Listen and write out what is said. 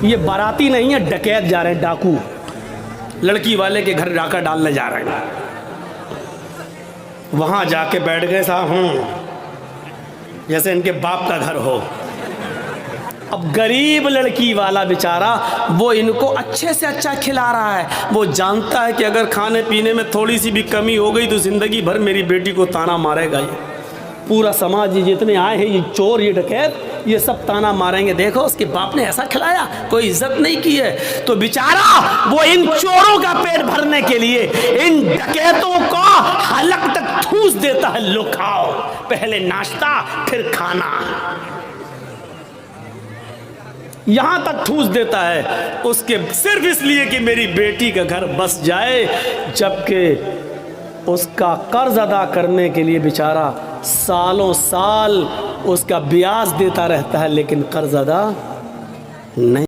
ये बाराती नहीं है, डकैत जा रहे हैं, डाकू लड़की वाले के घर डाका डालने जा रहे हैं। वहां जाके बैठ गए साहब, जैसे इनके बाप का घर हो। अब गरीब लड़की वाला बेचारा वो इनको अच्छे से अच्छा खिला रहा है। वो जानता है कि अगर खाने पीने में थोड़ी सी भी कमी हो गई तो ज़िंदगी भर मेरी बेटी को ताना मारेगा। ये पूरा समाज, ये जितने आए हैं, ये चोर, ये डकैत, ये सब ताना मारेंगे, देखो उसके बाप ने ऐसा खिलाया, कोई इज्जत नहीं की है। तो बेचारा वो इन चोरों का पेट भरने के लिए इन डकैतों को हलक तक ठूस देता है, लो खाओ, पहले नाश्ता फिर खाना, यहां तक ठूस देता है उसके सिर्फ इसलिए कि मेरी बेटी का घर बस जाए। जबकि उसका कर्ज अदा करने के लिए बेचारा सालों साल उसका ब्याज देता रहता है, लेकिन कर्ज अदा नहीं।